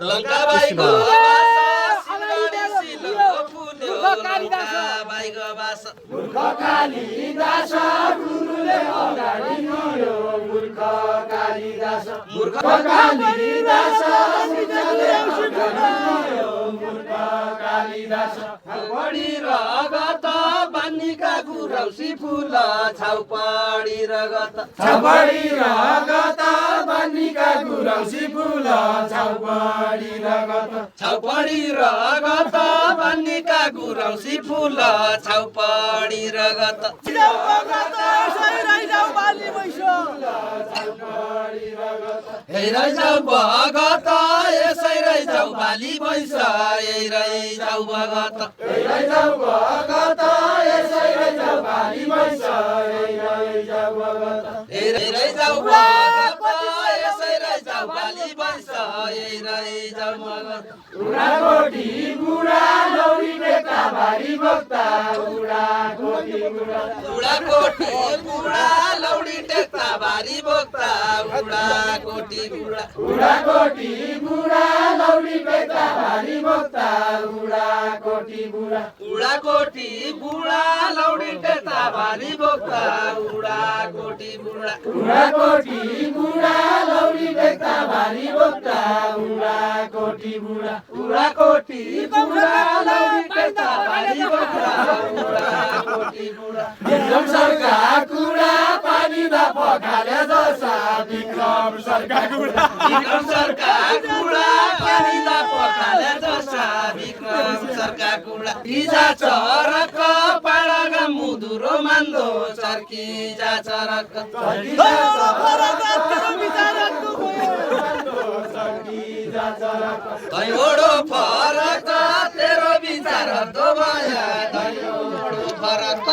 लङ्काबाईको मूर्ख कालिदास गुरुले अगाडि हिँड्यो मूर्ख कालिदास मूर्ख कालिदास मूर्ख कालिदास छाउपडी रगत बानीका गुरौसी फुल छाउपडी रगत छाउपडी रगत बानीका गुरौसी फुल छाउपडी रगत छाउपडी रगत बानीका गुरौसी फुल छाउपडी रगत हेरै जाऊ भगत यसै रै जाऊ बाली भैँस हेरै जाऊ भगत हेरै जाऊ भगत यसै रै जाऊ बाली भैँस हेरै जाऊ भगत हेरै जाऊ भगत यसै रै जाऊ बाली भैँस हेरै जाऊ भगत उडाकोटी बुढा लौरी टेका भारी भक्ता उडाकोटी बुढा उडाकोटी बुढा लौडी टेक्ता भारी बोक्ता उडाकोटी बुढा उडाकोटी बुढा लौरी टेका भारी भक्ता उडाकोटी बुढा उडाकोटी बुढा लौडी टेक्ता भारी बोक्ता उडाकोटी बुढा उडाकोटी बुढा लौरी टेका भारी भक्ता उडाकोटी बुढा उडाकोटी बुढा लौडी टेक्ता भारी बोक्ता उडाकोटी बुढा विक्रम सरका कुडा पानी दा पखाले जसा विक्रम सरका कुडा विक्रम सरका कुडा पानी दा पखाले जसा विक्रम सरका कुडा इजा चरक पाडागा मुदुरो मान्दो चर्की जा चरक दैवडो फरक तेरो विचार दो माया दैवडो फरक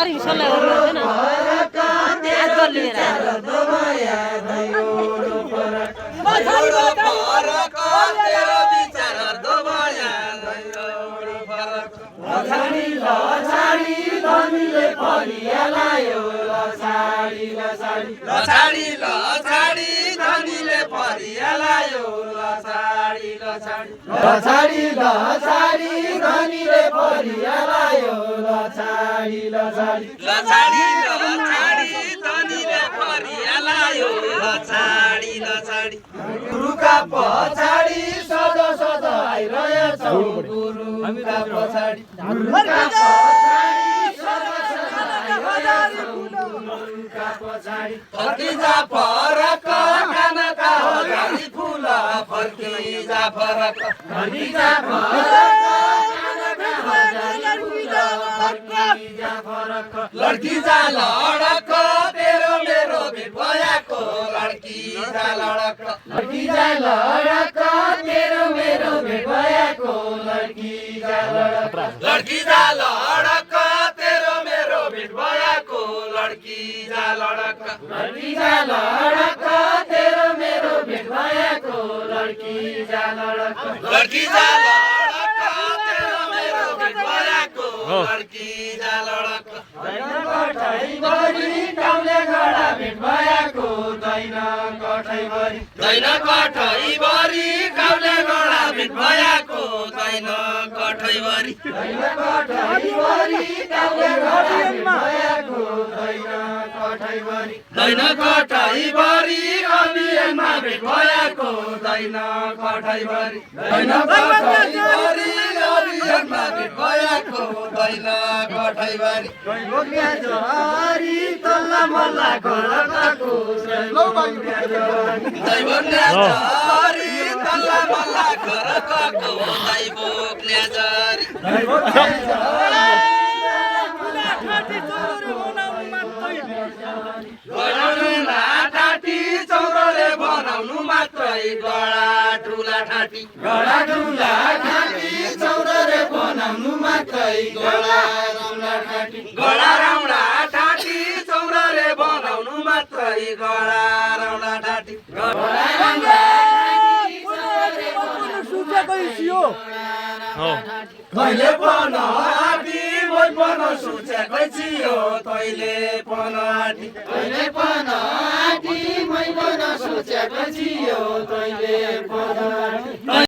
दैवडो फरक तेरो विचार दो माया दैवडो फरक लछाडी लछाडी धनीले फरिया लायो लछाडी लछाडी लछाडी लछाडी धनीले फरिया लायो लछाडी लछाडी लछाडी लछाडी धनीले फरिया लायो लछाडी लछाडी लछाडी लछाडी धनीले फरिया लायो लछाडी लछाडी गुरुका पछाडी सदा सदा आइरहेछौ गुरुका पछाडी गुरुका पछाडी सदा सदा आइरहेछौ गुरुका पछाडी फर्किजा फरक कानका हजारी फुल फर्किजा फरक फर्किजा फरक कानका हजारी फुल फर्किजा फरक लड्किजा लडक तेरो मेरो भेट भयाको लड्किजा लडक लड्किजा लडक तेरो मेरो भेट भयाको लड्किजा लडक लड्किजा लडक तेरो मेरो भेट भयाको लड्किजा लडक लड्किजा लडक तेरो मेरो भेट भयाको लड्किजा लडक लड्किजा लडक तेरो मेरो भेट भयाको लड्किजा लडक दैन कठैभरि काउले गडा भेट भयाको दैन कठैभरि दैन कठैभरि काउले गडा भेट भयाको दैन कठैभरि दैन कठैभरि काउले गडा भेट भयाको दैन कठैभरि दैन कठैभरि अभियानमा भेट भयाको दैन कठैभरि दैन कठैभरि अभियानमा भेट भयाको दैन कठैभरि दैवज्ञ जहरी तल्ला मल्ला घरकाको दैवज्ञ जहरी दैवज्ञ जहरी तल्ला मल्ला घरकाको दैवज्ञ जहरी दैवज्ञ जहरी बनाउनु लाटाटी चौरले बनाउनु मात्रै गडा ठुला ठाटी गडा ठुला ठाटी चौरले बनाउनु मात्रै गडा राउला ठाटी गडा राउला ठाटी चौरले बनाउनु मात्रै गडा राउला ठाटी गडा राउला तैले पन आटी मै पन सोचेकै छियो तैले पन आटी तैले पन आटी मै पन सोचेकै छियो तैले पन आटी